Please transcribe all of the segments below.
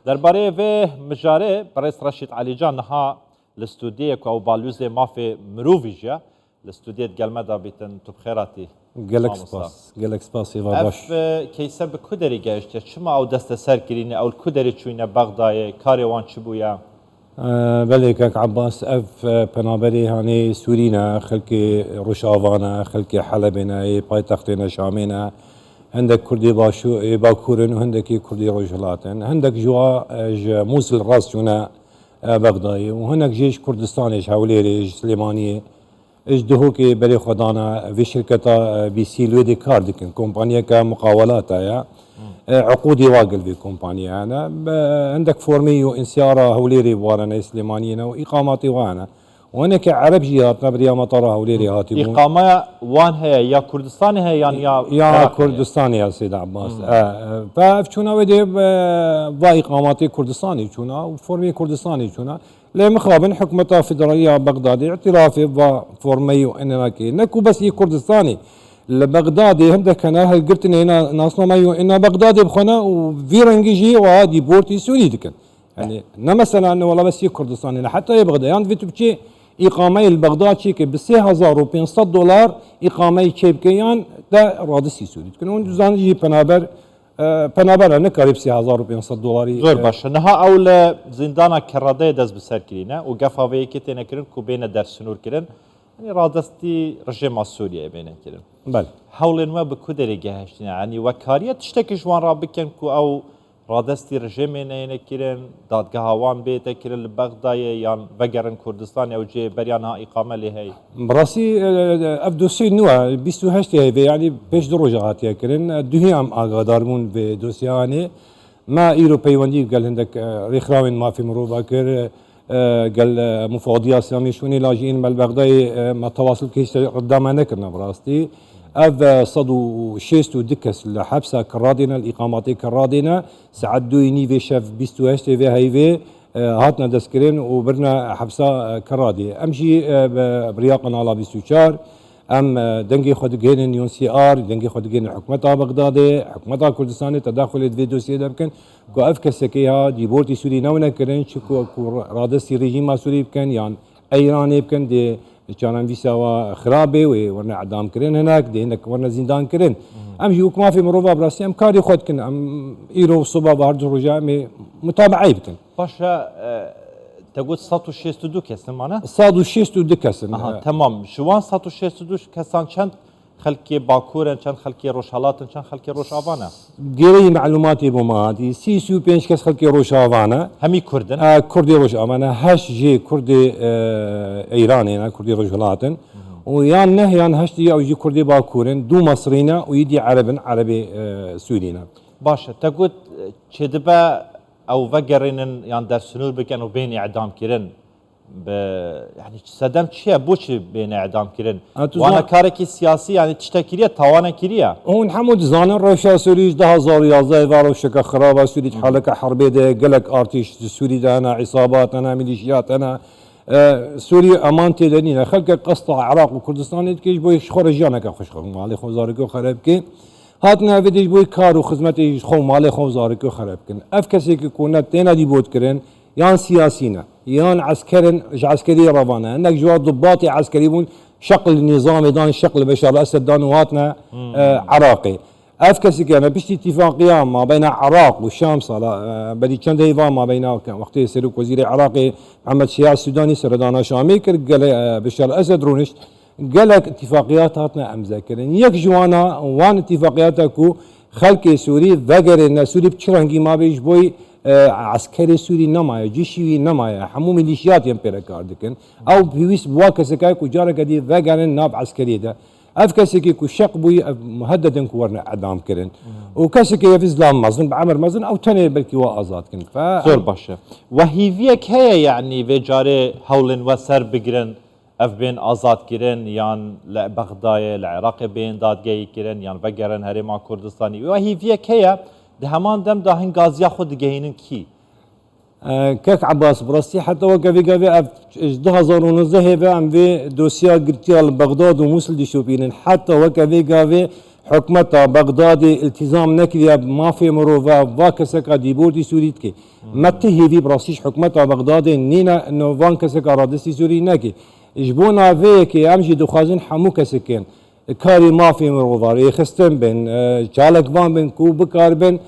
درباره و مجاره برای رشید علی جان نها الاستوديو او بالوزه مافي مروفيجا الاستوديو قال دابيتن تو بخيراتي جالكس باس يبا باش كيسب كودري گشت شما او دست سر كرينه او كودري چوينه بغداد كاريوان چبويا بله كاك عباس اف بنابري هاني سورينا خلكي روشافانا خلكي حلبنا بايتختنا شامنا عندك كردي باشو باكورن وعندك كردي روجلاتن عندك جوا موصل راس هنا بغدادي وهناك جيش كردستاني حولي سليمانيه ايش دهوكي بري خدانا في شركه بي سي لودي كاردكن كومبانيا كمقاولات يا عقودي واقل في كومبانيا انا عندك فورمي انسياره هوليري وانا سليمانيه واقاماتي وانا وانا كعرب جياتنا بريا مطارها هوليري هاتي اقامه وان هي يا كردستاني هي يعني يا كردستاني يا سيد عباس فشونا ودي باقاماتي كردستاني شونا وفورمي كردستاني شونا لمخابن حكمتها فدراليه بغدادي اعترافي بفورمي واننا كي نكو بس كردستاني لبغدادي عندك انا هل قلت هنا ناصنا مايو ان بغدادي بخنا وفيرنجي وهادي بورتي سوري دكن يعني مثلا انه والله بس كردستاني حتى يبغى يعني في تبكي اقامه البغداد شيك ب 3500 دولار اقامه شيبكيان ده رادسي سوري تكون زانجي بنابر انا قريب 3500 دولاري غير باش نها اول زندانا كراده دز بسركرينه وقفاوي كتنا كرن كوبين درسنور كرن يعني رادستي رجيم سوريا بينه كرن بل حول ما بكدري جهشتنا يعني وكاريه تشتكي جوان رابكن كو او رادستی رژیم نه کردن دادگاه وان بیت کردن بغداد یان وگرن کردستان او جه بریان ها اقامه لهی. براسي افدوسي نوع 28 هي يعني بيش دروجات كردن دهيام اقدارمون في دوسيانه ما ايرو بيوندي قال عندك ريخراوين ما في مروبا كر قال مفوضيه اسلامي شوني لاجئين مال بغداد ما تواصل كيش قدامنا كنا براستي اف صدو شيستو دكس لحبسه كرادينا الاقامات كرادينا سعدو يني شاف 28 في هايفي هاتنا دسكرين وبرنا حبسه كرادي امشي برياقنا على 24 ام دنجي خد جين يون سي ار دنجي خد جين حكومتها بغداد حكومتها كردستاني تداخل في دوسيه دبكن كو افكسكيها ديبورتي سوري نونا كرين شكو رادسي ريجيم سوري بكن يعني ايراني بكن دي كان في سوا خرابه ورنا اعدام كرين هناك دي هناك ورنا زندان كرين ام جوك ما في مروبا براسي ام كاري خد كن ام ايرو صبا بارد رجاء متابعه بكن باشا تقول 162 كسن معنا 162 كسن تمام شوان 162 كسان چند خلكي باكورن چند خلكي روشالاتن چند خلكي روشافانا غيري معلوماتي بوماتي سي سو بينش كس خلكي روشافانا همي كردن كردي روشافانا هاش جي كردي ايراني انا كردي روشالاتن ويان نهيان هشتي او جي كردي باكورن دو مصرينا ويدي عربي سورينا باشا تقول چدبا او وگرینن يعني درسنور بكن وبين اعدام كيرن يعني سدم چيه بوش بين اعدام كيرن وانا كاركي سياسي يعني تشتكيريا توانا كيريا هون حمود زانن روشا سوري 2011 وارو شكا خرابه سوري حالك حربيه ده قلك ارتش سوري ده انا عصابات انا ميليشيات انا سوري امانتي دنينا خلق قصة عراق وكردستان كيش بو خرج جانك خوش مالي خوزاركو خرابكي هاتنا فيديش بوي كار وخدمتي خو مالي خوزاركو خرابكن افكسي كونا تينا دي بوت كرن يان سياسينا يان عسكري ربانا انك جوا ضباطي عسكري بون شقل النظام دان شقل بشار الاسد دان واتنا عراقي افكسي كان بيش اتفاقيه ما بين العراق والشام صار بدي كان ديفا ما بين وقت سلوك وزير العراقي محمد شياع السوداني سردانا شامي قال بشار الاسد رونش قال لك اتفاقيات هاتنا ام ذاكرين يك جوانا وان اتفاقياتكو خلق سوري ذاكر سوري بشرنجي ما بيش بوي عسكري سوري نمايا جيشي نمايا حمو ميليشيات يمبيرا كاردكن او بيويس بواكا سكايك وجارك دي ذاكر ناب عسكري ده افكسكي كو شق بوي مهددا كورنا اعدام كرن وكسكي في زلام مزن بعمر مزن او تاني بلكي وازات كن زور باشا وهيفيك هي يعني في جاري هولن وسر بقرن اف بين ازاد كرن يان لبغداد العراق بين دادگاهی كرن يان وگرن هرما كردستاني وهيفيك هي ده همان دم داهن غازيا خود گهينن كي كاك عباس براسي حتى وقفي 2019 هي ام في دوسيا قرتيال بغداد وموصل دي شوبين حتى وقفي حکومتا بغدادی التزام نکریا مافی مروفا و کسکا دیبورتی سوریت که متهیوی براسیش حکومتا بغدادی نینا نوان کسکا رادستی سوری نکی اجبونا وی که امجی دخوازن حمو کسکن کاری مافی مروفا ری خستن بین چالک وان بین کو بکار بین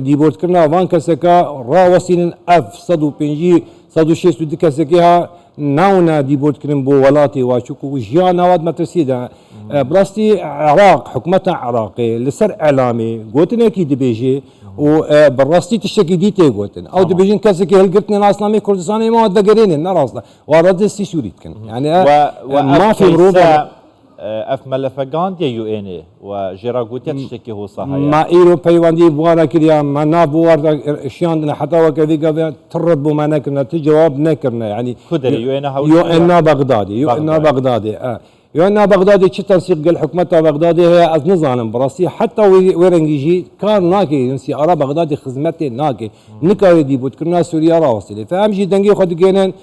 دیبورت کرنا وان کسکا را وسیلن اف 150 160 دی کسکی ها ناونا دیبورت کرن بو ولاتی و چکو جیان نواد مترسیده براستی عراق حکومت عراقی لسر اعلامی گوتنه کی دبیجی و براستی تشتكي ديتي قوتن او دبيجين كاسكي هلقتني ناسلامي كردستاني ما ودقرين نراسنا ورد سوريت كان يعني ما في مروبه اف ملفقان دي يو ان اي وجيرا قوتي تشتكي هو صحيح ما ايرو بيواندي بوارا كريا ما نابوار اشيان حتى وكذا ترد بما نكرنا تجواب نكرنا يعني كدري يو ان يو ان بغدادي يو ان بغدادي يونا بغدادي شي تنسيق قال حكومتها بغدادي هي از نظام براسي حتى ويرنجي كان ناكي ينسي ارا بغدادي خدمتي ناكي نكاي دي بوتكرنا سوريا راوصلي فامجي دنجي خد جينن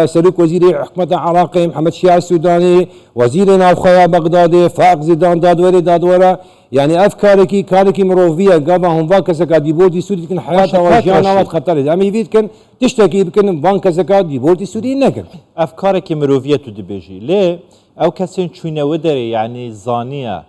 سلوك وزير حكومة العراقي محمد شيع السوداني وزيرنا وخيا بغدادي فاق زيدان دادورا يعني افكاركي كاركي مروفيه قابا هم فاكسكا دي بوتي سوري كن حياتها وجانا خطر امي فيت كن تشتكي بكن فانكسكا دي بوتي سوري نكن افكاركي مروفيه تدبيجي ليه او کسین چونه و داره یعنی زانیه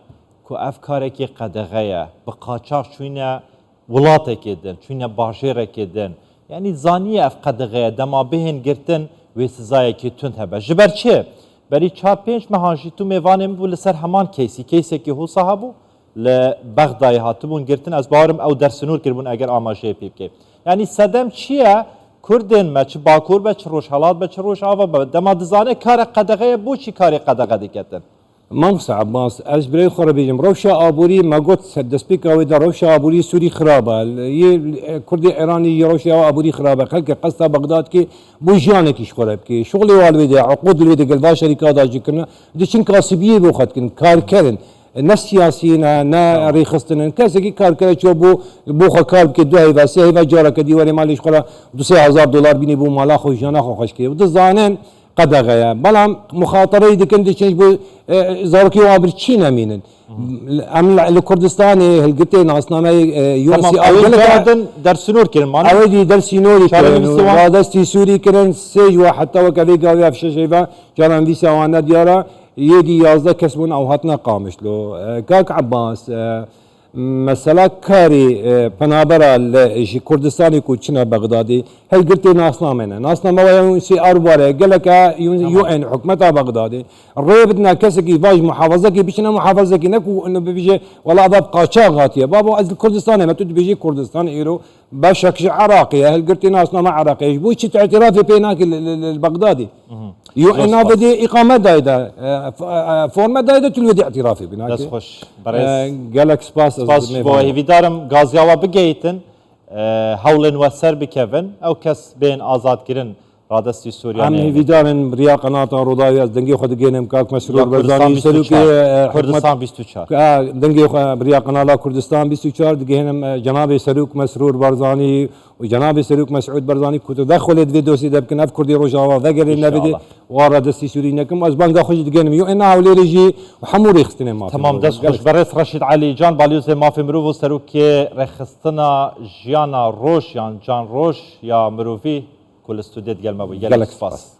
که افکارکی قدغه بقاچاق چونه ولاته کدن چونه باجره کدن یعنی زانیه اف قدغه دما بهن گرتن و سزای که تند هبه جبر چه؟ بری 4-5 مهانجی تو میوانم بو لسر همان کیسی که هو صاحبو لبغدای هاتبون گرتن از بارم او درسنور کربون اگر آماجه پیب که یعنی صدم چیه؟ کردن ما چه باکور به چه روش حالات به چه روش آوا به دما دزانه کار قدغه بو چی کاری قدغه دیکتن مامس عباس از برای خورا بیجم روشا آبوری ما گفت دسپیک اوی در روشا آبوری سوری خرابه یه کردی ایرانی روشا آبوری خرابه خلق قصد بغداد که بو جانه کیش خراب که شغلی والویده عقود الویده قلبا شریکا داجی کنه دی چین کاسبیه بو خد کن کار کرن نه سیاسیین نه ریخستن کسی که کار کرده چو بو کار که دو هیوا سه هیوا جارا کدی ولی مالش خورا $2,000 بینی بو مالا خوش جانا خوش که و دزانن قدغه بلام مخاطره دکن دیچنج بو زارکی وابر چی نمینن ام لکردستان هلگته ناسنامه یو سی آل در سنور کرن مان اوی در سنوری کرن وادستی سوری کرن سه و حتی و کدی گاوی افشش هیوا جانم وی سوانه دیارا يدي 11 كسبون او هاتنا قامش له كاك عباس مثلا كاري بنابرا شي كردستاني كوتشنا بغدادي هل قلت ناسنا ما سي ارباره قال لك يو ان حكمتها بغدادي ريبتنا كسكي فاج محافظكي بيشنا محافظكي نكو انه بيجي ولا ضب قاچاغاتيه بابا از الكردستان ما تد بيجي كردستان ايرو بشكل عراقي هل قلت ناسنا ما عراقي بو شي اعترافي بينك البغدادي يو ان بدي اقامه دايدا فورما دايدا تلودي اعترافي بينك دس خوش برز جالكس باس باس بو هیویدارم گازیاوا بگیتن هولن و سر بکوین او کس بین آزاد کرن رادستی سوریا عم هیویدارن ریا قناة روداوی از دنگی خود گینم کاک مسرور برزانی سلوکی کردستان 24 دنگی ریا قناة کردستان 24 دگینم جناب سلوک مسرور برزانی و جناب سلوک مسعود برزانی کو تدخل دوسی دبکن اف کردی روجاوا وگری نبدی واردستی سوری نکم از بانگا خوش دگینم یو انا وليجي وحموري خستنه ما تمام دست خوش برس رشید علی جان بالیوز مافی مرو و سلوک رخصتنا جیانا روش یان جان روش یا مروفی كل استوديت قال ما بي جالكس باس